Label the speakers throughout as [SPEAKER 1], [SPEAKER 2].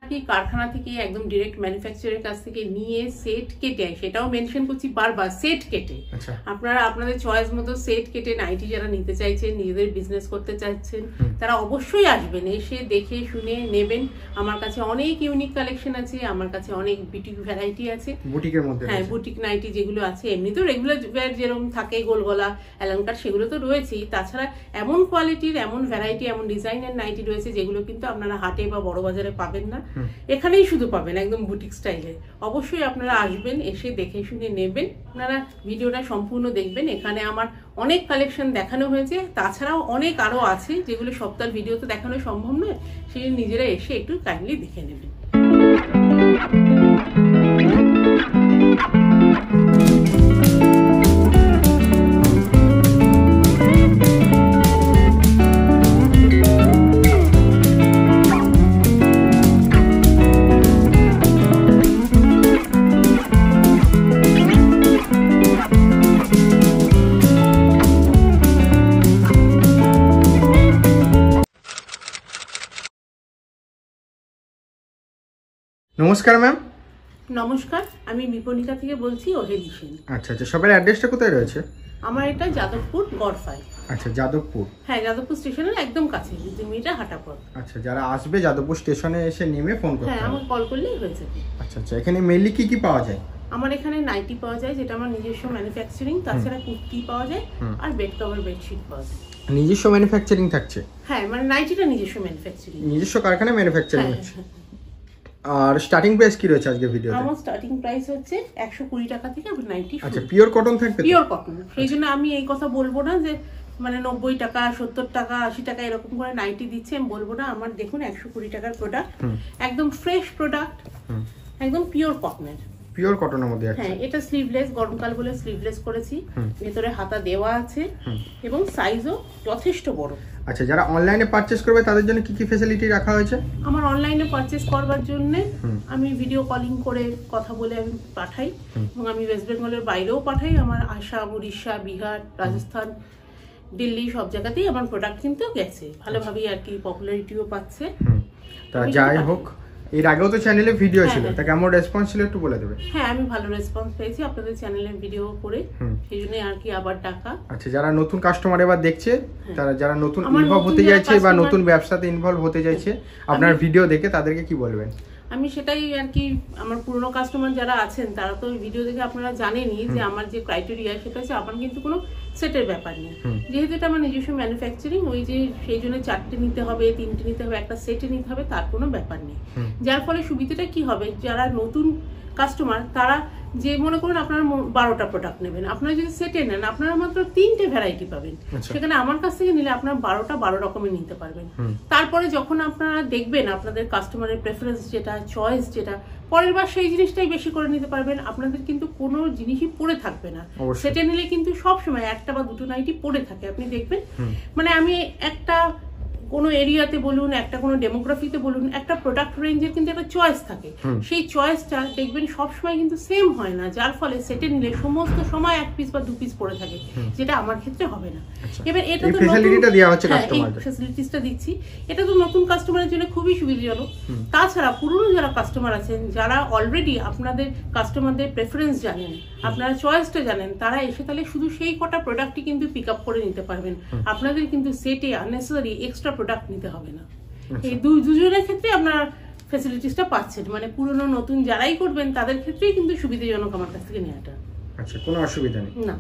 [SPEAKER 1] কি কারখানা থেকে একদম ডাইরেক্ট ম্যানুফ্যাকচারের কাছ থেকে নিয়ে সেট কেটে, সেটাও মেনশন করছি বারবার, সেট কেটে আপনারা আপনাদের চয়েস মতো সেট কেটে নাইটি যারা নিতে চাইছেন, নিজেদের বিজনেস করতে চাইছেন, তারা অবশ্যই আসবেন, এসে দেখে শুনে নেবেন। আমার কাছে অনেক ইউনিক কালেকশন আছে, আমার কাছে অনেক বুটিক ভ্যারাইটি আছে, বুটিকের মধ্যে হ্যাঁ বুটিক নাইটি যেগুলো আছে, এমনি তো রেগুলার ওয়্যার যেরকম থাকে গোল গলা অ্যালাঙ্কার সেগুলো তো রয়েছেই, তাছাড়া এমন কোয়ালিটির এমন ভ্যারাইটি এমন ডিজাইনের নাইটি রয়েছে যেগুলো কিন্তু আপনারা হাটে বা বড় বাজারে পাবেন না, এখানেই শুধু পাবেন একদম বুটিক স্টাইলে। অবশ্যই আপনারা আসবেন, এসে দেখে শুনে নেবেন। আপনারা ভিডিওটা সম্পূর্ণ দেখবেন, এখানে আমার অনেক কালেকশন দেখানো হয়েছে, তাছাড়াও অনেক আরো আছে যেগুলো সপ্তাহের ভিডিওতে দেখানো সম্ভব নয়, সেই নিজেরা এসে একটু কাইন্ডলি দেখে নেবেন।
[SPEAKER 2] নমস্কার ম্যাম।
[SPEAKER 1] নমস্কার, আমি বিপণিকা থেকে বলছি, ওহেলি সেন।
[SPEAKER 2] আচ্ছা আচ্ছা, সবার অ্যাড্রেসটা কোথায় রয়েছে?
[SPEAKER 1] আমার এটা যাদবপুর গড়ফাই।
[SPEAKER 2] আচ্ছা, যাদবপুর,
[SPEAKER 1] হ্যাঁ যাদবপুর স্টেশনের একদম কাছে, 2 মিনিটের হাঁটা পথ।
[SPEAKER 2] আচ্ছা, যারা আসবে যাদবপুর স্টেশনে এসে নেমে ফোন করতে হবে।
[SPEAKER 1] হ্যাঁ, আমাকে কল করলেই হয়ে যাবে।
[SPEAKER 2] আচ্ছা আচ্ছা, এখানে মেইনলি কি কি পাওয়া যায়?
[SPEAKER 1] আমার এখানে নাইটি পাওয়া যায়, যেটা আমার নিজস্ব ম্যানুফ্যাকচারিং, তাছাড়া কুর্তি পাওয়া যায় আর বেড কভার বেডশিট পাওয়া যায়।
[SPEAKER 2] নিজস্ব ম্যানুফ্যাকচারিং থাকছে?
[SPEAKER 1] হ্যাঁ, মানে নাইটিটা নিজস্ব ম্যানুফ্যাকচারিং,
[SPEAKER 2] নিজস্ব কারখানায় ম্যানুফ্যাকচারিং হচ্ছে। আর স্টার্টিং প্রাইস কি রয়েছে আজকে ভিডিওতে?
[SPEAKER 1] আমার স্টার্টিং প্রাইস হচ্ছে 120 টাকা থেকে 90।
[SPEAKER 2] আচ্ছা, পিওর কটন থাকবে?
[SPEAKER 1] পিওর কটন, সেই জন্য আমি এই কথা বলবো না যে মানে 90 টাকা 70 টাকা 80 টাকা এরকম করে নাইটি দিচ্ছে, আমি বলবো না। আমার দেখুন 120 টাকার প্রোডাক্ট, একদম ফ্রেশ প্রোডাক্ট, একদম পিওর কটনের,
[SPEAKER 2] পিওর কটনের মধ্যে আছে।
[SPEAKER 1] হ্যাঁ, এটা স্লিভলেস, গরমকাল বলে স্লিভলেস করেছি, ভেতরে হাতা দেওয়া আছে এবং সাইজও যথেষ্ট বড়।
[SPEAKER 2] আচ্ছা, যারা অনলাইনে পারচেজ করবে তাদের জন্য কি কি ফ্যাসিলিটি রাখা হয়েছে?
[SPEAKER 1] আমার অনলাইনে পারচেজ করবার জন্য আমি ভিডিও কলিং করে কথা বলে আমি পাঠাই, এবং আমি ওয়েস্ট বেঙ্গলের বাইরেও পাঠাই। আমার আসাম, উড়িষ্যা, বিহার, রাজস্থান, দিল্লি সব জায়গাতেই আমার প্রোডাক্ট কিন্তু গেছে, ভালোভাবেই আর কি পপুলারিটিও পাচ্ছে।
[SPEAKER 2] তা যাই হোক, এর আগেও তো চ্যানেলে ভিডিও ছিল, তা কেমন রেসপন্স ছিল একটু বলে দেবে?
[SPEAKER 1] হ্যাঁ, আমি ভালো রেসপন্স পেয়েছি আপনাদের চ্যানেলের ভিডিও করে, সেই জন্য আর কি আবার টাকা।
[SPEAKER 2] আচ্ছা, যারা নতুন কাস্টমার এবার দেখছে, তারা যারা নতুন ইনভলভ হতে চাইছে বা নতুন ব্যবসাতে ইনভলভ হতে চাইছে আপনার ভিডিও দেখে, তাদেরকে কি বলবেন?
[SPEAKER 1] আমি সেটাই আর কি, আমার পুরনো কাস্টমার যারা আছেন তারা তো ভিডিও দেখে আপনারা জানেনই যে আমার যে ক্রাইটেরিয়া সেটা হচ্ছে আমার কিন্তু কোনো সেটের ব্যাপার নেই, যেহেতু এটা আমার নিজস্ব ম্যানুফ্যাকচারিং, ওই যে সেই জন্য 4টে নিতে হবে 3টে নিতে হবে একটা সেটে নিতে হবে তার কোনো ব্যাপার নেই। যার ফলে সুবিধাটা কি হবে, যারা নতুন কাস্টমার তারা যে মনে করুন আপনারা 12টা প্রোডাক্ট নেবেন, আপনারা যদি সেটে নেন আপনারা মাত্র 3টে ভ্যারাইটি পাবেন, সেখানে আমার কাছ থেকে নিলে আপনারা 12 রকমের নিতে পারবেন। তারপরে যখন আপনারা দেখবেন আপনাদের কাস্টমারের প্রেফারেন্স যেটা, চয়েস যেটা, পরের বার সেই জিনিসটাই বেশি করে নিতে পারবেন। আপনাদের কিন্তু কোনো জিনিসই পড়ে থাকবে না, সেটে নিলে কিন্তু সবসময় 1টা বা 2টো নাইটি পড়ে থাকে, আপনি দেখবেন। মানে আমি একটা কোনো এরিয়াতে বলুন, একটা কোনো ডেমোগ্রাফিতে বলুন, একটা প্রোডাক্ট রেঞ্জের কিন্তু একটা চয়েস থাকে, সেই চয়েসটা দেখবেন সবসময় কিন্তু সেম হয় না, যার ফলে সেটে নিলে সমস্ত সময় 1 পিস বা 2 পিস পড়ে থাকে, যেটা আমার ক্ষেত্রে হবে না। এবার এটা তো ফ্যাসিলিটিটা দেওয়া হচ্ছে কাস্টমারদের, ফ্যাসিলিটিসটা দিচ্ছি, এটা তো নতুন কাস্টমারের জন্য খুবই সুবিধাজনক। তাছাড়া পুরনো যারা কাস্টমার আছেন, যারা অলরেডি আপনাদের কাস্টমারদের প্রেফারেন্স জানেন, আপনারা চয়েসটা জানেন, তারা এসে তাহলে শুধু সেই কটা প্রোডাক্টই কিন্তু পিক আপ করে নিতে পারবেন। আপনাদের কিন্তু সেটে আননেসেসারি এক্সট্রা প্রোডাক্ট নিতে হবে না। এই দুজনের ক্ষেত্রে আপনারা ফ্যাসিলিটিসটা পাচ্ছেন, মানে পুরনো নতুন যারাই করবেন তাদের ক্ষেত্রেই কিন্তু সুবিধাজনক আমার কাছ থেকে নেওয়াটা।
[SPEAKER 2] আচ্ছা, কোনো অসুবিধা নেই
[SPEAKER 1] না,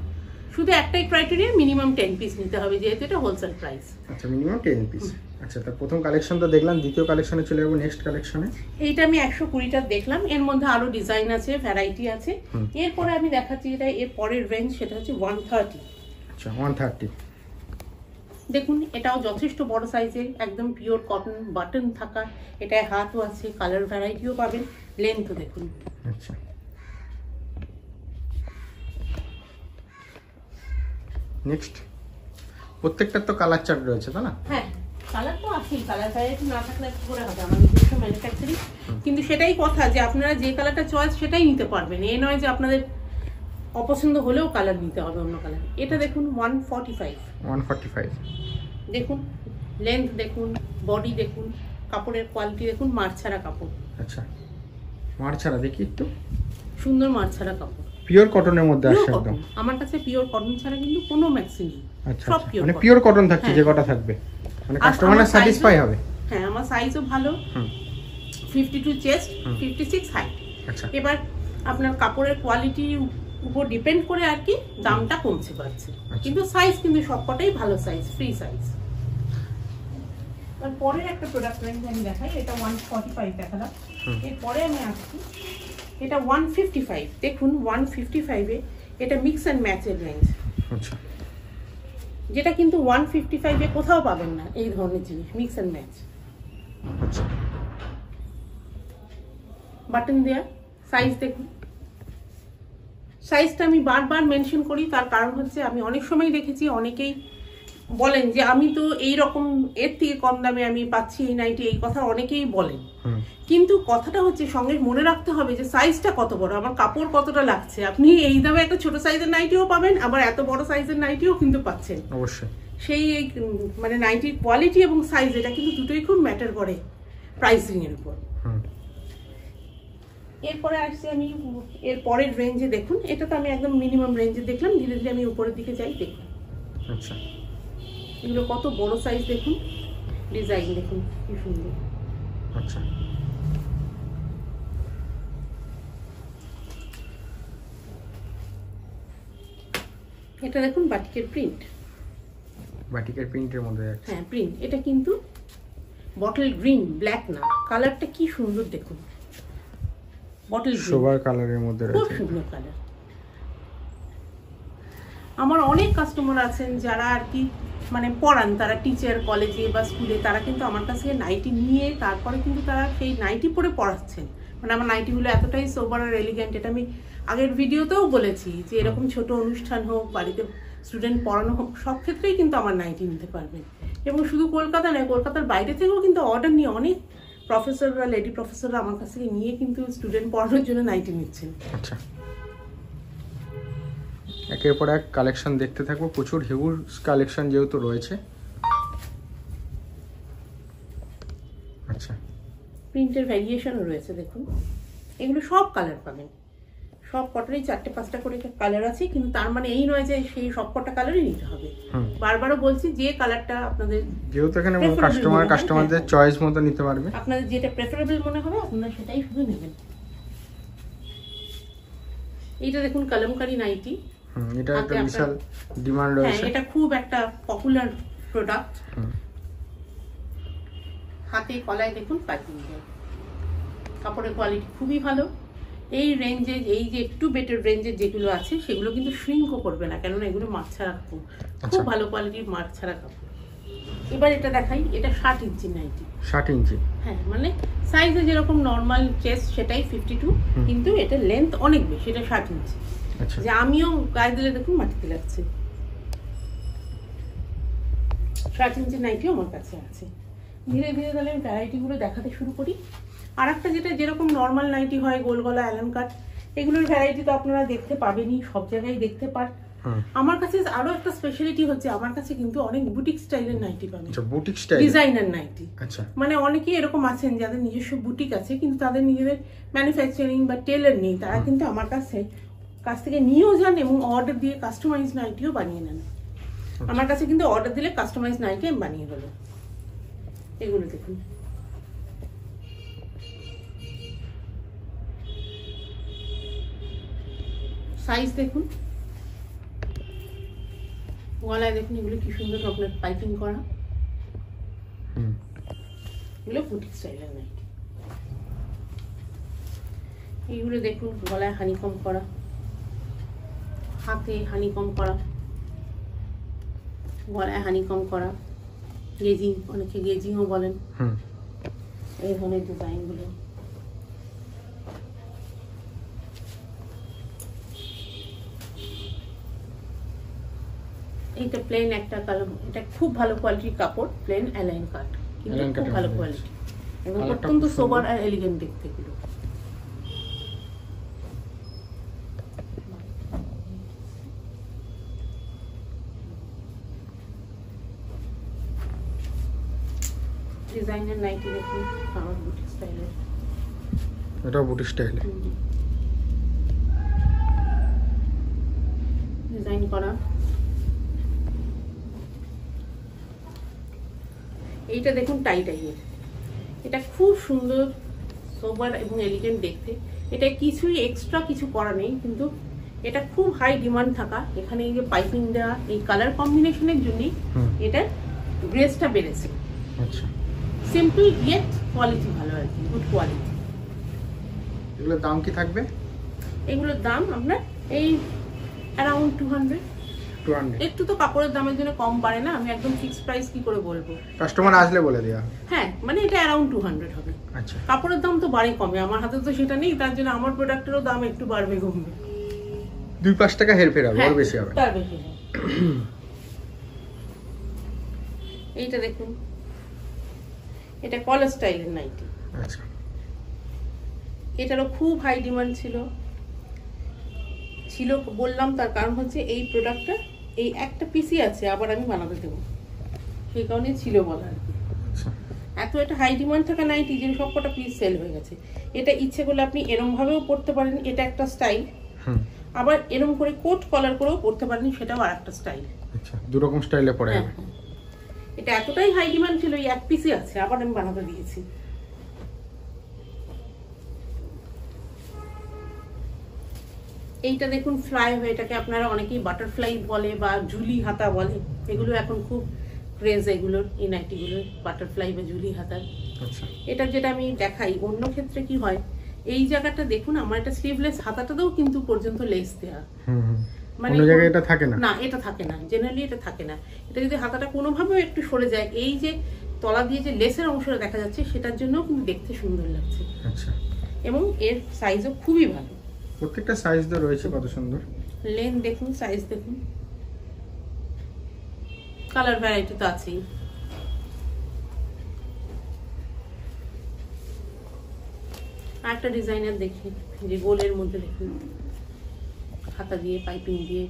[SPEAKER 1] শুধু একটাই ক্রাইটেরিয়া, মিনিমাম 10 পিস নিতে হবে, যেহেতু এটা হোলসেল প্রাইস।
[SPEAKER 2] আচ্ছা, মিনিমাম 10 পিস। আচ্ছা, তার প্রথম কালেকশন তো দেখলাম, দ্বিতীয় কালেকশনে চলে যাব। নেক্সট কালেকশনে
[SPEAKER 1] এইটা আমি 120টা দেখলাম, এর মধ্যে আরো ডিজাইন আছে, ভ্যারাইটি আছে। এরপরে আমি দেখাচ্ছি এটা এর পরের রেঞ্জ, সেটা হচ্ছে 130।
[SPEAKER 2] আচ্ছা, 130
[SPEAKER 1] দেখুন, এটাও যথেষ্ট বড় সাইজের, একদম পিওর কটন, বাটন থাকা, এটায় হাতও আছে, কালার ভ্যারাইটিও পাবেন, লেন্থও দেখুন।
[SPEAKER 2] আচ্ছা, নেক্সট প্রত্যেকটার তো কালার চার্ট রয়েছে, তাই না?
[SPEAKER 1] হ্যাঁ, কালার তো আছেই, কালার ভ্যারাইটি না থাকলে কি করে হবে, আমার নিজস্ব ম্যানুফ্যাকচারিং। কিন্তু সেটাই কথা যে আপনারা যে কালারটা চয়েস সেটাই নিতে পারবেন, এ নয় যে আপনাদের অপছন্দ হলেও কালার নিতে হবে অন্য কালার। এটা দেখুন 145
[SPEAKER 2] 145,
[SPEAKER 1] দেখুন লেন্থ দেখুন, বডি দেখুন, কাপড়ের কোয়ালিটি দেখুন, মার ছাড়া কাপড়।
[SPEAKER 2] আচ্ছা, মার ছাড়া দেখি একটু,
[SPEAKER 1] সুন্দর মার ছাড়া কাপড়,
[SPEAKER 2] পিওর কটনের মধ্যে আসছে একদম।
[SPEAKER 1] আমার কাছে পিওর কটন ছাড়া কিন্তু কোনো ম্যাক্সি নেই।
[SPEAKER 2] আচ্ছা, মানে পিওর কটন থাকছে, যে কটা থাকবে মানে কাস্টমার স্যাটিসফাই হবে।
[SPEAKER 1] হ্যাঁ, আমার সাইজও ভালো, 52 চেস্ট, 56 হাইট।
[SPEAKER 2] আচ্ছা,
[SPEAKER 1] এবার আপনার কাপড়ের কোয়ালিটির উপর ডিপেন্ড করে আর কি দামটা কমছে বাড়ছে, কিন্তু সাইজ কিন্তু সবকটাই ভালো সাইজ, ফ্রি সাইজ। আর পরের একটা প্রোডাক্ট রেঞ্জ আমি দেখাই, এটা 145 দেখালাম। এরপরে আমি আসছি, এটা 155। দেখুন 155 এ এটা মিক্স অ্যান্ড ম্যাচের রেঞ্জ।
[SPEAKER 2] আচ্ছা,
[SPEAKER 1] যেটা কিন্তু 155 এ কোথাও পাবেন না এই ধরনের জিনিস, মিক্স অ্যান্ড ম্যাচ।
[SPEAKER 2] আচ্ছা,
[SPEAKER 1] বাটন দেয়া, সাইজ দেখুন। সাইজটা আমি বারবার মেনশন করি, তার কারণ হচ্ছে আমি অনেক সময় দেখেছি অনেকেই বলেন যে আমি তো এই রকম এর থেকে কম দামে আমি পাচ্ছি এই নাইটি, এই কথা অনেকেই বলেন। কিন্তু কথাটা হচ্ছে সঙ্গে মনে রাখতে হবে যে সাইজটা কত বড়, আমার কাপড় কতটা লাগছে। আপনি এই দামে একটা ছোট সাইজের নাইটিও পাবেন, আবার এত বড় সাইজের নাইটিও কিন্তু পাচ্ছেন।
[SPEAKER 2] অবশ্যই
[SPEAKER 1] সেই মানে নাইটির কোয়ালিটি এবং সাইজ, এটা কিন্তু দুটোই খুব ম্যাটার করে প্রাইসিং এর উপর। এরপরে আসছি আমি এর পরের রেঞ্জে। দেখুন এটা তো আমি একদম মিনিমাম রেঞ্জে দেখলাম, ধীরে ধীরে আমি উপরের দিকে যাই। দেখুন
[SPEAKER 2] আচ্ছা,
[SPEAKER 1] এগুলো কত বড় সাইজ, দেখুন ডিজাইন দেখুন কি সুন্দর।
[SPEAKER 2] আচ্ছা,
[SPEAKER 1] এটা দেখুন বাটিকের প্রিন্ট,
[SPEAKER 2] বাটিকের প্রিন্টের মধ্যে যাচ্ছে।
[SPEAKER 1] হ্যাঁ প্রিন্ট, এটা কিন্তু বটল গ্রিন, ব্ল্যাক না, কালারটা কি সুন্দর দেখুন, বটল গ্রিন
[SPEAKER 2] সোবার কালারের মধ্যে
[SPEAKER 1] খুব
[SPEAKER 2] রয়েছে,
[SPEAKER 1] সুন্দর কালার। আমার অনেক কাস্টমার আছেন যারা আর কি মানে পড়ান, তারা টিচার কলেজে বা স্কুলে, তারা কিন্তু আমার কাছে নাইটি নিয়ে তারপরে কিন্তু তারা সেই নাইটি পরে পড়াচ্ছেন। মানে আমার নাইটিগুলো এতটাই সোবার আর এলিগেন্ট, এটা আমি আগের ভিডিওতেও বলেছি যে এরকম ছোট অনুষ্ঠান হোক, বাড়িতে স্টুডেন্ট পড়ানো হোক, সব ক্ষেত্রেই কিন্তু আমার নাইটি নিতে পারবেন। এবং শুধু কলকাতা নয়, কলকাতার বাইরে থেকেও কিন্তু অর্ডার নিয়ে অনেক প্রফেসররা, লেডি প্রফেসররা আমার কাছ থেকে নিয়ে কিন্তু স্টুডেন্ট পড়ানোর জন্য নাইটি নিচ্ছেন।
[SPEAKER 2] আচ্ছা, একের পর এক কালেকশন দেখতে থাকবো, প্রচুর হিউজ কালেকশন যেহেতু রয়েছে। আচ্ছা,
[SPEAKER 1] প্রিন্টের ভ্যারিয়েশনও রয়েছে দেখুন, এগুলো সব কালার পাবেন, সব কটারই 4-5টা করে কালার আছে, কিন্তু তার মানে এই নয় যে সেই সব কটা কালারই নিতে হবে। বারবারও বলছি যে কালারটা আপনাদের,
[SPEAKER 2] যেহেতু এখানে কাস্টমারদের চয়েস মতো নিতে পারবে,
[SPEAKER 1] আপনাদের যেটা প্রেফারেবল মনে হবে আপনারা সেটাই শুধু নেবেন। এইটা দেখুন কলমকারী নাইটি,
[SPEAKER 2] এটা একটা বিশাল ডিমান্ড রয়েছে।
[SPEAKER 1] হ্যাঁ, এটা খুব একটা পপুলার প্রোডাক্ট। হাতে কলায় দেখুন পাইপিং দেয়, কাপড়ের কোয়ালিটি খুবই ভালো। এই রেঞ্জে, এই যে একটু বেটার রেঞ্জের যেগুলো আছে সেগুলো কিন্তু শ্রিঙ্কও করবে না, কেননা এগুলো মাছ ছাড়া কাপড়, খুব ভালো কোয়ালিটির মাছ ছাড়া কাপড়। এবার এটা দেখাই, এটা 60 ইঞ্চি নাইটি।
[SPEAKER 2] 60 ইঞ্চি,
[SPEAKER 1] হ্যাঁ, মানে সাইজে যেরকম নর্মাল চেস্ট সেটাই 52, কিন্তু এটা লেন্থ অনেক বেশি, এটা 60 ইঞ্চি।
[SPEAKER 2] আচ্ছা,
[SPEAKER 1] যে আমিও গায়ে দিলে দেখুন মাটিতে লাগছে। 60 ইঞ্চি নাইটিও আমার কাছে আছে। ধীরে ধীরে তাহলে আমি ভ্যারাইটিগুলো দেখাতে শুরু করি। আর একটা যেটা যেরকম নর্মাল নাইটি হয়, গোল গলা, অ্যালান কাট, এগুলোর ভ্যারাইটি তো আপনারা দেখতে পাবেনই, সব জায়গায় দেখতে পান। আমার কাছে আরো একটা স্পেশালিটি হচ্ছে, আমার কাছে কিন্তু অনেক বুটিক স্টাইলের নাইটি পাবেন।
[SPEAKER 2] আচ্ছা, বুটিক স্টাইল,
[SPEAKER 1] ডিজাইনার নাইটি।
[SPEAKER 2] আচ্ছা,
[SPEAKER 1] মানে অনেকেই এরকম আছেন যাদের নিজস্ব বুটিক আছে, কিন্তু তাদের নিজেদের ম্যানুফ্যাকচারিং বা টেলার নেই, তারা কিন্তু আমার কাছ থেকে নিয়েও যান এবং অর্ডার দিয়ে কাস্টমাইজ নাইটিও বানিয়ে নেন। আমার কাছে কিন্তু অর্ডার দিলে কাস্টমাইজ নাইটি আমি বানিয়ে দেবো। এগুলো দেখুন, সাইজ দেখুন, গলায় দেখুন, এগুলো কি সুন্দর আপনার পাইপিং করা, এগুলো বুটিক স্টাইলের নাইটি। এইগুলো দেখুন, গলায় হানিকম করা, হাতে হানিকম করা, গলায় হানিকম করা, গেজিং, অনেকে গেজিংও বলেন, এই ধরনের ডিজাইনগুলো। এইটা প্লেন একটা কালার, এটা খুব ভালো কোয়ালিটির কাপড়, প্লেন অ্যালাইন কাট, কিন্তু খুব ভালো কোয়ালিটি এবং অত্যন্ত সোবার আর এলিগেন্ট দেখতে এগুলো। ডিজাইনের নাইটি দেখুন, আমার বুটিক স্টাইলের।
[SPEAKER 2] এটা বুটিক স্টাইলে
[SPEAKER 1] ডিজাইন করা। এইটা দেখুন টাই টাইয়ের, এটা খুব সুন্দর, সোবার এবং এলিগেন্ট দেখতে। এটা কিছুই এক্সট্রা কিছু করা নেই, কিন্তু এটা খুব হাই ডিমান্ড থাকা। এখানে এই যে পাইপিং দেওয়া, এই কালার কম্বিনেশনের জন্যই এটার গ্রেসটা বেড়েছে।
[SPEAKER 2] আচ্ছা,
[SPEAKER 1] সিম্পল ইয়েট কোয়ালিটি ভালো আর কি, গুড কোয়ালিটি।
[SPEAKER 2] এগুলোর দাম কি থাকবে?
[SPEAKER 1] এগুলোর দাম আপনার এই অ্যারাউন্ড 200। একটু তো কাপড়ের দামের জন্য কম পারে না, আমি একদম ফিক্সড প্রাইস কি করে বলবো,
[SPEAKER 2] কাস্টমার আসলে বলে দেয়া।
[SPEAKER 1] হ্যাঁ, মানে এটা অ্যারাউন্ড 200 হবে।
[SPEAKER 2] আচ্ছা,
[SPEAKER 1] কাপড়ের দাম তো বাড়ে কমে, আমার হাতে তো সেটা নেই, তার জন্য আমার প্রোডাক্টেরও দাম একটু বাড়বে কমবে,
[SPEAKER 2] 2-5 টাকা হেরফের হবে, আর বেশি হবে।
[SPEAKER 1] তার বেশি হবে। এইটা দেখুন, এটা কলার স্টাইলের নাইটি।
[SPEAKER 2] আচ্ছা,
[SPEAKER 1] এটারও খুব হাই ডিমান্ড ছিল বললাম, তার কারণ হচ্ছে এই প্রোডাক্টটা এই একটা পিসি আছে, আবার আমি বানাতে দেবো, সেই কারণে ছিল বলা আর কি। এত এটা হাই ডিমান্ড থাকা নাইটি যে সবকটা পিস সেল হয়ে গেছে। এটা ইচ্ছে করলে আপনি এরম ভাবেও পরতে পারেন, এটা একটা স্টাইল, আবার এরম করে কোট কলার করেও পরতে পারেন, সেটাও আর একটা স্টাইল।
[SPEAKER 2] আচ্ছা, দু রকম স্টাইলে পরে যাবে।
[SPEAKER 1] এটা এতটাই হাই ডিমান্ড ছিল, এই এক পিসই আছে, আবার আমি বানাতে দিয়েছি। এইটা দেখুন ফ্লাই হয়ে, এটাকে আপনারা অনেকেই বাটারফ্লাই বলে বা ঝুলি হাতা বলে, এগুলো এখন খুব ক্রেজ এগুলোর, এই নাইটিগুলোর বাটারফ্লাই বা ঝুলি হাতার। এটা যেটা আমি দেখাই, অন্য ক্ষেত্রে কি হয়, এই জায়গাটা দেখুন আমার এটা স্লিভলেস, হাতাটাতেও কিন্তু পর্যন্ত লেস দেয়া, মানে
[SPEAKER 2] অন্য জায়গায় এটা থাকে না।
[SPEAKER 1] না, এটা থাকে না, জেনারেলি এটা থাকে না। এটা যদি হাতাটা কোনোভাবেও একটু সরে যায়, এই যে তলা দিয়ে যে লেসের অংশটা দেখা যাচ্ছে, সেটার জন্যও কিন্তু দেখতে সুন্দর লাগছে।
[SPEAKER 2] আচ্ছা,
[SPEAKER 1] এবং এর সাইজও খুবই ভালো,
[SPEAKER 2] প্রত্যেকটা সাইজ তো রয়েছে, কত সুন্দর।
[SPEAKER 1] লেন দেখুন, সাইজ দেখুন, কালার ভ্যারাইটি তো আছেই। আরেকটা ডিজাইনার দেখি, যে গোলের মধ্যে দেখুন, হাতা দিয়ে পাইপিং দিয়ে।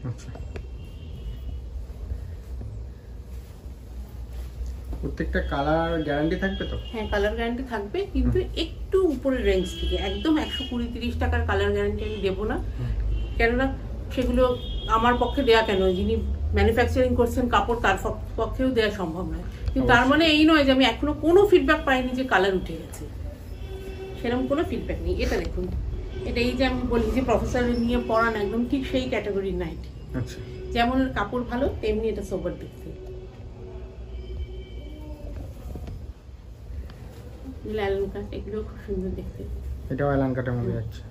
[SPEAKER 2] আচ্ছা, প্রত্যেকটা কালার গ্যারান্টি থাকবে তো?
[SPEAKER 1] হ্যাঁ, কালার গ্যারান্টি থাকবে, কিন্তু একটু উপরের রেঞ্জ থেকে, একদম 120-30 টাকার কালার গ্যারান্টি আমি দেবো না, কেননা সেগুলো আমার পক্ষে দেয়া কেন, যিনি ম্যানুফ্যাকচারিং করছেন কাপড়, তার পক্ষেও দেওয়া সম্ভব নয়। কিন্তু তার মানে এই নয় যে আমি এখনো কোনো ফিডব্যাক পাইনি যে কালার উঠে গেছে, সেরকম কোনো ফিডব্যাক নেই। এটা দেখুন, এটা এই যে আমি বলি যে প্রফেসর নিয়ে পড়ান, একদম ঠিক সেই ক্যাটাগরির নাইটি।
[SPEAKER 2] আচ্ছা,
[SPEAKER 1] যেমন কাপড় ভালো, তেমনি এটা সোবার দেখতে। এগুলো খুব সুন্দর দেখতে,
[SPEAKER 2] এটাও অ্যালান কাটের মধ্যে যাচ্ছে।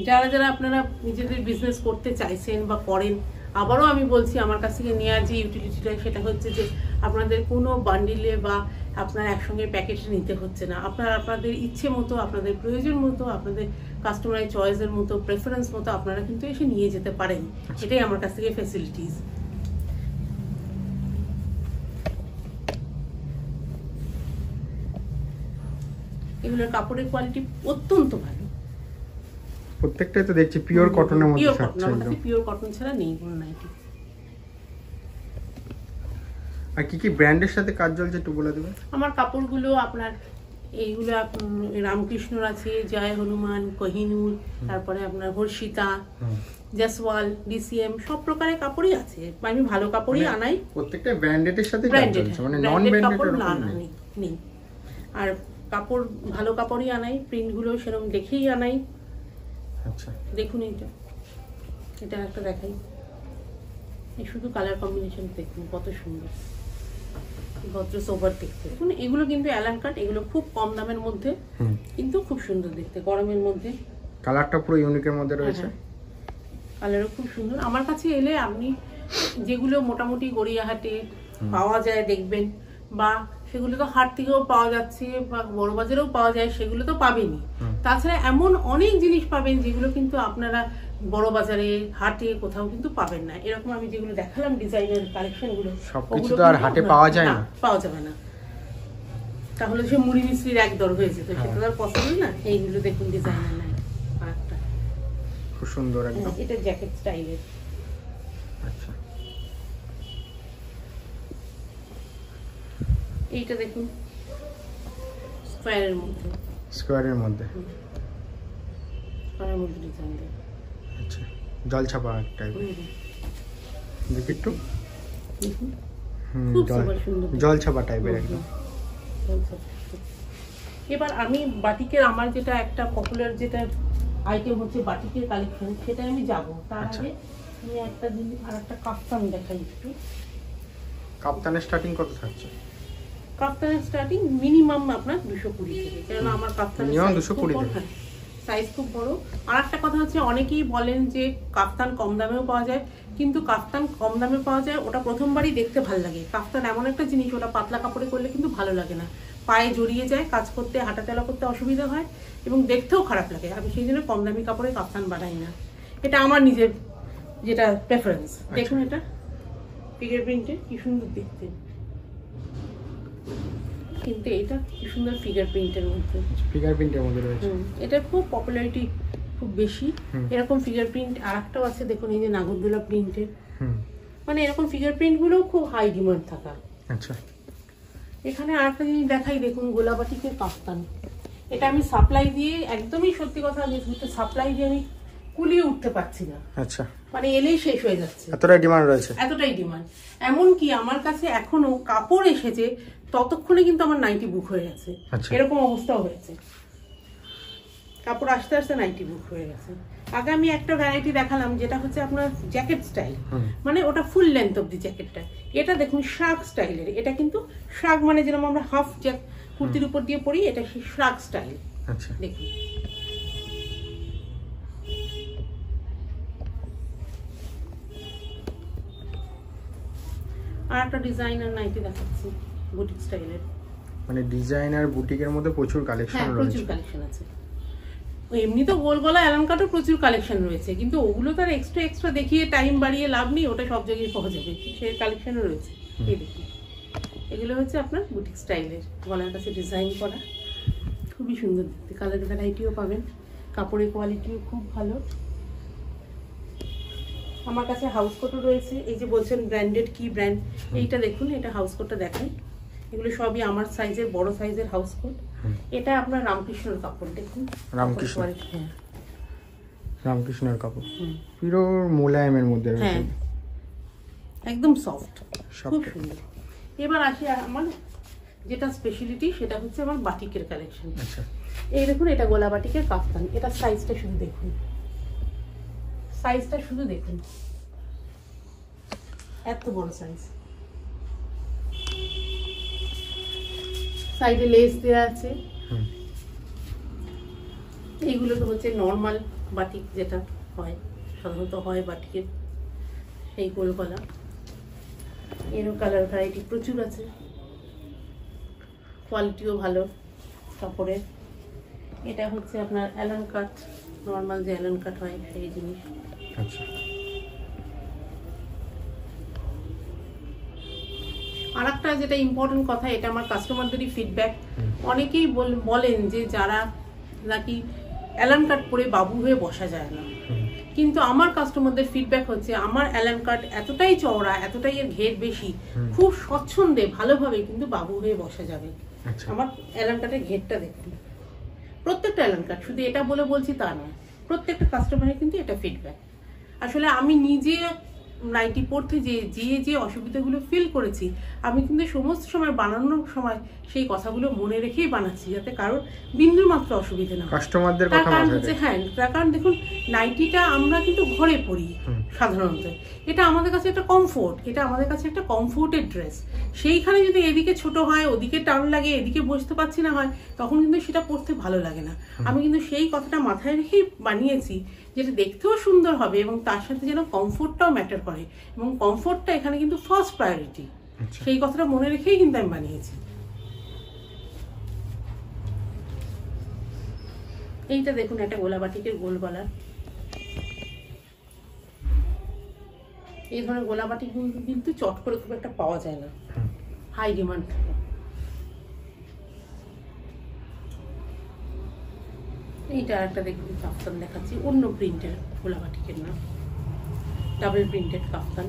[SPEAKER 1] যারা যারা আপনারা নিজেদের বিজনেস করতে চাইছেন বা করেন, আবারও আমি বলছি, আমার কাছ থেকে নেওয়ার যে ইউটিলিটিটা, সেটা হচ্ছে যে আপনাদের কোনো বান্ডিলে বা আপনার একসঙ্গে প্যাকেটে নিতে হচ্ছে না, আপনাদের ইচ্ছে মতো, আপনাদের প্রয়োজন মতো, আপনাদের কাস্টমারের চয়েসের মতো, প্রেফারেন্স মতো আপনারা কিন্তু এসে নিয়ে যেতে পারেন। এটাই আমার কাছ থেকে ফ্যাসিলিটিস। এগুলোর কাপড়ের কোয়ালিটি অত্যন্ত ভালো,
[SPEAKER 2] প্রত্যেকটাই তো দেখছি পিওর কটনের মধ্যে
[SPEAKER 1] পিওর
[SPEAKER 2] থাকছে।
[SPEAKER 1] কটন, আমাদের পিওর কটন ছাড়া নেই কোনো নাইটি।
[SPEAKER 2] আর কি কি ব্র্যান্ডের সাথে কাজ চলছে একটু বলে দেবেন?
[SPEAKER 1] আমার কাপড়গুলো আপনার এইগুলো রামকৃষ্ণর আছে, জয় হনুমান, কোহিনূর, তারপরে আপনার হর্ষিতা, জসওয়াল, ডিসিএম, সব প্রকারের কাপড়ই আছে। আমি ভালো কাপড়ই আনাই,
[SPEAKER 2] প্রত্যেকটা ব্র্যান্ডের সাথে কাজ চলছে, মানে নন ব্র্যান্ডেড
[SPEAKER 1] নেই। আর কাপড় ভালো কাপড়ই আনাই, প্রিন্টগুলো সেরকম দেখেই আনাই।
[SPEAKER 2] আচ্ছা, দেখুন
[SPEAKER 1] এটা একটা দেখাই, এই শুধু কালার কম্বিনেশন দেখুন কত সুন্দর, ভদ্র সোবার দেখতে। দেখুন এগুলো কিন্তু অ্যালান কাট, এগুলো খুব কম দামের মধ্যে, কিন্তু খুব সুন্দর দেখতে, গরমের মধ্যে।
[SPEAKER 2] কালারটা পুরো ইউনিকের মধ্যে রয়েছে,
[SPEAKER 1] কালারও খুব সুন্দর। আমার কাছে এলে আপনি যেগুলো মোটামুটি গড়িয়াহাটে পাওয়া যায় দেখবেন, বা সেগুলো তো হাট থেকেও পাওয়া যাচ্ছে বা বড় বাজারেও পাওয়া যায়, সেগুলো তো পাবেনই। তাছাড়া এমন অনেক জিনিস পাবেন যেগুলো কিন্তু আপনারা বড় বাজারে, হাটে কোথাও কিন্তু পাবেন না। এরকম আমি যেগুলো দেখালাম ডিজাইনের কালেকশনগুলো,
[SPEAKER 2] সবকিছু তো আর হাটে পাওয়া যায় না,
[SPEAKER 1] পাওয়া যাবে না, তাহলে সে মুড়ি মিস্ত্রির এক দর হয়ে যেত, সেটা তো আর পসিবল না। এইগুলো দেখুন ডিজাইনার নাই, আরেকটা
[SPEAKER 2] খুব সুন্দর একদম,
[SPEAKER 1] এটা জ্যাকেট স্টাইলের।
[SPEAKER 2] আচ্ছা,
[SPEAKER 1] এইটা দেখুন স্কোয়ারের মধ্যে,
[SPEAKER 2] স্কোয়ারের মধ্যে
[SPEAKER 1] ডিজাইন দেয়।
[SPEAKER 2] আচ্ছা, জল ছাপা টাইপের, দেখি একটু। জল ছাপা টাইপের একদম।
[SPEAKER 1] এবার আমি বাটিকের, আমার যেটা একটা পপুলার যেটা আইটেম হচ্ছে বাটিকের কালেকশন, সেটা আমি যাব। তার আগে আমি একটা জিনিস, আর একটা কাফতান দেখাই একটু।
[SPEAKER 2] কাফতানের স্টার্টিং কত থাকছে?
[SPEAKER 1] কাফতানের স্টার্টিং মিনিমাম আপনার 220 থেকে, কারণ আমার কাফতানের সাইজ খুব বড়। আর একটা কথা হচ্ছে, অনেকেই বলেন যে কাফতান কম দামেও পাওয়া যায়, কিন্তু কাফতান কম দামে পাওয়া যায়, ওটা প্রথমবারই দেখতে ভালো লাগে। কাফতান এমন একটা জিনিস, ওটা পাতলা কাপড়ে করলে কিন্তু ভালো লাগে না, পায়ে জড়িয়ে যায়, কাজ করতে হাঁটা চলা করতে অসুবিধা হয় এবং দেখতেও খারাপ লাগে। আমি সেই জন্য কম দামি কাপড়ে কাফতান বানাই না, এটা আমার নিজের যেটা প্রেফারেন্স। দেখুন এটা ফিগার প্রিন্টে কি সুন্দর দেখতে, কিন্তু এটা কি সুন্দর ফিগার প্রিন্টের মধ্যে,
[SPEAKER 2] ফিগার প্রিন্টের মধ্যে রয়েছে।
[SPEAKER 1] এটা খুব পপুলারিটি খুব বেশি। এরকম ফিগার প্রিন্ট আরেকটাও আছে দেখুন, এই যে নাগরদোলা প্রিন্টের, মানে এরকম ফিগার প্রিন্ট গুলো খুব হাই ডিমান্ড থাকা।
[SPEAKER 2] আচ্ছা,
[SPEAKER 1] এখানে আরেকটা জিনিস দেখাই, দেখুন গোলাবাটিকের কাফতান। এটা আমি সাপ্লাই দিয়ে, একদমই সত্যি কথা, সাপ্লাই দিয়ে আমি কুলিয়ে উঠতে পারছি না।
[SPEAKER 2] আচ্ছা,
[SPEAKER 1] মানে এলেই শেষ হয়ে যাচ্ছে,
[SPEAKER 2] এতটাই ডিমান্ড রয়েছে, এতটাই
[SPEAKER 1] ডিমান্ড। এমন কি আমার কাছে এখনো কাপড় এসেছে, ততক্ষণে কিন্তু আমার নাইটি বুক হয়ে গেছে, এরকম অবস্থাও হয়েছে। কাপড় আসতে আসতে নাইটি বুক হয়ে গেছে। আগে আমি একটা ভ্যারাইটি দেখালাম, যেটা হচ্ছে আপনার জ্যাকেট স্টাইল, মানে ওটা ফুল লেন্থ অব দি জ্যাকেটটা। এটা দেখুন শার্ক স্টাইলের, এটা কিন্তু শার্ক মানে যেরকম আমরা হাফ কুর্তির উপর দিয়ে পরি, এটা শার্ক স্টাইল।
[SPEAKER 2] আচ্ছা,
[SPEAKER 1] দেখুন আর একটা ডিজাইনার নাইটি দেখাচ্ছি বুটিক স্টাইলের।
[SPEAKER 2] মানে ডিজাইনার বুটিকের মধ্যে প্রচুর কালেকশন রয়েছে,
[SPEAKER 1] প্রচুর কালেকশন আছে। এমনি তো গোল গলা অ্যালান কাটও প্রচুর কালেকশন রয়েছে, কিন্তু ওগুলো তার এক্সট্রা দেখিয়ে টাইম বাড়িয়ে লাভ নেই, ওটা সব জায়গায় পাওয়া যাবে, সেই কালেকশনও রয়েছে। এই দেখুন, এগুলো হচ্ছে আপনার বুটিক স্টাইলের, গলার কাছে ডিজাইন করা, খুবই সুন্দর দেখতে। কালার ভ্যারাইটিও পাবেন, কাপড়ের কোয়ালিটিও খুব ভালো। আমার কাছে হাউস কোটও রয়েছে। এই যে বলছেন ব্র্যান্ডেড কি ব্র্যান্ড, এইটা দেখুন, এটা হাউস কোটটা দেখাই। এগুলো সবই আমার সাইজের, বড় সাইজের হাউস কোট। এটা আপনার রামকৃষ্ণর কাপড়, দেখুন
[SPEAKER 2] রামকৃষ্ণের কাপড়, পুরো মোলায়েমের মধ্যে রয়েছে,
[SPEAKER 1] একদম সফট, খুব সুন্দর। এবার আসি আমার যেটা স্পেশালিটি, সেটা হচ্ছে আমার বাটিকের কালেকশন।
[SPEAKER 2] আচ্ছা,
[SPEAKER 1] এই দেখুন, এটা গোলা বাটিকের কাফতান। এটা সাইজটা শুধু দেখুন, সাইজটা শুধু দেখুন, এত বড় সাইজ। সাইডে লেস দেওয়া আছে। এইগুলো তো হচ্ছে নর্মাল বাটিক, যেটা হয় সাধারণত হয় বাটিকের, সেই গোল গলা। এরও কালার ভ্যারাইটি প্রচুর আছে, কোয়ালিটিও ভালো কাপড়ের। এটা হচ্ছে আপনার অ্যালান কাট, নর্মাল যে অ্যালান কাট হয় সেই জিনিস।
[SPEAKER 2] আচ্ছা,
[SPEAKER 1] আর একটা যেটা ইম্পর্টেন্ট কথা, এটা আমার কাস্টমারদেরই ফিডব্যাক। অনেকেই বলেন যে যারা নাকি অ্যালান কাট পরে বাবু হয়ে বসা যায় না, কিন্তু আমার কাস্টমারদের ফিডব্যাক হচ্ছে আমার অ্যালান কাট এতটাই চওড়া, এতটাই এর ঘের বেশি, খুব স্বচ্ছন্দে ভালোভাবে কিন্তু বাবু হয়ে বসা যাবে। আমার অ্যালান কাটের ঘেরটা দেখুন, প্রত্যেকটা অ্যালান কাট, শুধু এটা বলে বলছি তা নয়, প্রত্যেকটা কাস্টমারের কিন্তু এটা ফিডব্যাক। আসলে আমি নিজে নাইটি পড়তে যে অসুবিধাগুলো ফিল করেছি, আমি কিন্তু সমস্ত সময় বানানোর সময় সেই কথাগুলো মনে রেখেই বানাচ্ছি, যাতে কারোর বিন্দু মাত্র অসুবিধা না হয়।
[SPEAKER 2] কাস্টমারদের কথা মাথায় রেখে।
[SPEAKER 1] হ্যাঁ, তার কারণ দেখুন, নাইটিটা আমরা কিন্তু ঘরে পরি সাধারণত, এটা আমাদের কাছে একটা কমফোর্ট, এটা আমাদের কাছে একটা কমফোর্টের ড্রেস। সেইখানে যদি এদিকে ছোট হয়, ওদিকে টান লাগে, এদিকে বসতে পারছি না হয়, তখন কিন্তু সেটা পরতে ভালো লাগে না। আমি কিন্তু সেই কথাটা মাথায় রেখেই বানিয়েছি, যেটা দেখতেও সুন্দর হবে এবং তার সাথে যেন কমফোর্টটাও ম্যাটার করে, এবং কমফোর্টটা এখানে কিন্তু ফার্স্ট প্রায়োরিটি, সেই কথাটা মনে রেখেই কিন্তু আমি বানিয়েছি। এইটা দেখুন, একটা গোলা বাটিকের গোল গলা। এই ধরনের গোলা বাটিক কিন্তু চট করে খুব একটা পাওয়া যায় না, হাই ডিমান্ড থাকে। এইটা একটা দেখুন কাফতান দেখাচ্ছি, অন্য প্রিন্টের, গোলা বাটিকের না, ডাবল প্রিন্টেড কাফতান।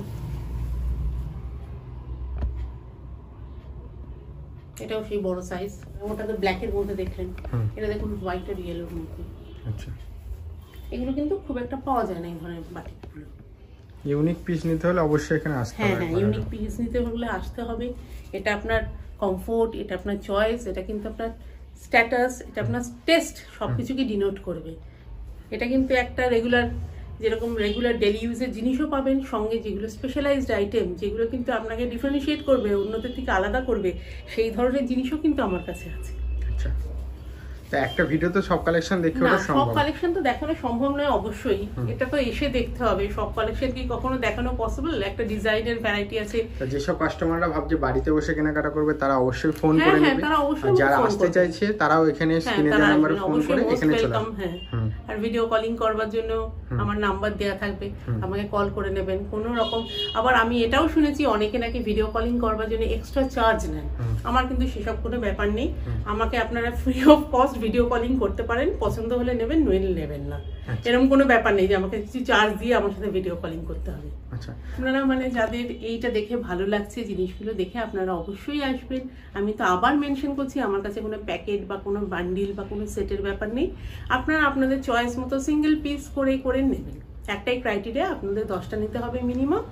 [SPEAKER 1] এটাও সেই বড় সাইজ। ওটা তো ব্ল্যাকের মধ্যে দেখলেন, এটা দেখুন হোয়াইট আর ইয়েলোর মধ্যে।
[SPEAKER 2] আচ্ছা,
[SPEAKER 1] এগুলো কিন্তু খুব একটা পাওয়া যায় না এই ধরনের বাটিকগুলো।
[SPEAKER 2] ইউনিক পিস নিতে হলে অবশ্যই এখানে আসতে হবে।
[SPEAKER 1] হ্যাঁ, ইউনিক পিস নিতে হলে আসতে হবে। এটা আপনার কমফোর্ট, এটা আপনার চয়েস, এটা কিন্তু আপনার স্ট্যাটাস, এটা আপনার টেস্ট সবকিছুকে ডিনোট করবে। এটা কিন্তু একটা রেগুলার, যেরকম রেগুলার ডেলি ইউজের জিনিসও পাবেন, সঙ্গে যেগুলো স্পেশালাইজড আইটেম, যেগুলো কিন্তু আপনাকে ডিফারেন্সিয়েট করবে, অন্যদের থেকে আলাদা করবে, সেই ধরনের জিনিসও কিন্তু আমার কাছে আছে।
[SPEAKER 2] আচ্ছা, তো একটা ভিডিও তো সব কালেকশন দেখে ওঠা
[SPEAKER 1] সব
[SPEAKER 2] সম্ভব?
[SPEAKER 1] কালেকশন তো দেখানো সম্ভব নয় অবশ্যই, এটা তো এসে দেখতে হবে। সব কালেকশন কি কখনো দেখানো পসিবল? একটা ডিজাইনের ভ্যারাইটি আছে।
[SPEAKER 2] যেসব কাস্টমাররা ভাবছে বাড়িতে বসে কেনাকাটা করবে, তারা অবশ্যই ফোন করে নেবে।
[SPEAKER 1] তারা অবশ্যই
[SPEAKER 2] যারা আসতে চাইছে তারাও এখানে স্ক্রিনে দেওয়া নম্বরে ফোন করে এখানে চলে আসবে।
[SPEAKER 1] আর ভিডিও কলিং করবার জন্য আমার নাম্বার দেয়া থাকবে, আমাকে কল করে নেবেন কোনো রকম। আবার আমি এটাও শুনেছি অনেকে নাকি ভিডিও কলিং করবার জন্য এক্সট্রা চার্জ নেন। আমার কিন্তু সেসব কোনো ব্যাপার নেই। আমাকে আপনারা free of cost video calling করতে পারেন, পছন্দ হলে নেবেন, নইলে নেবেন না। এরকম কোনো ব্যাপার নেই যে আমাকে কিছু চার্জ দিয়ে আমার সাথে ভিডিও কলিং করতে হবে। আপনারা মানে যাদের এইটা দেখে ভালো লাগছে, জিনিসগুলো দেখে আপনারা অবশ্যই আসবেন। আমি তো আবার মেনশন করছি, আমার কাছে কোনো প্যাকেট বা কোনো বান্ডিল বা কোনো সেটের ব্যাপার নেই। আপনারা আপনাদের চয়েস মতো সিঙ্গেল পিস করে নেবেন। একটাই ক্রাইটেরিয়া, আপনাদের 10টা নিতে হবে মিনিমাম।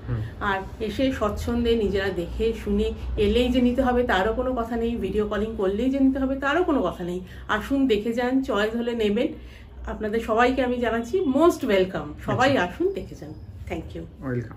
[SPEAKER 1] আর এসে স্বচ্ছন্দে নিজেরা দেখে শুনে এলেই যে নিতে হবে তারও কোনো কথা নেই, ভিডিও কলিং করলেই যে নিতে হবে তারও কোনো কথা নেই। আসুন, দেখে যান, চয়েস হলে নেবেন। আপনাদের সবাইকে আমি জানাচ্ছি মোস্ট ওয়েলকাম। সবাই আসুন, দেখে যান। Thank you.
[SPEAKER 2] ওয়েলকাম।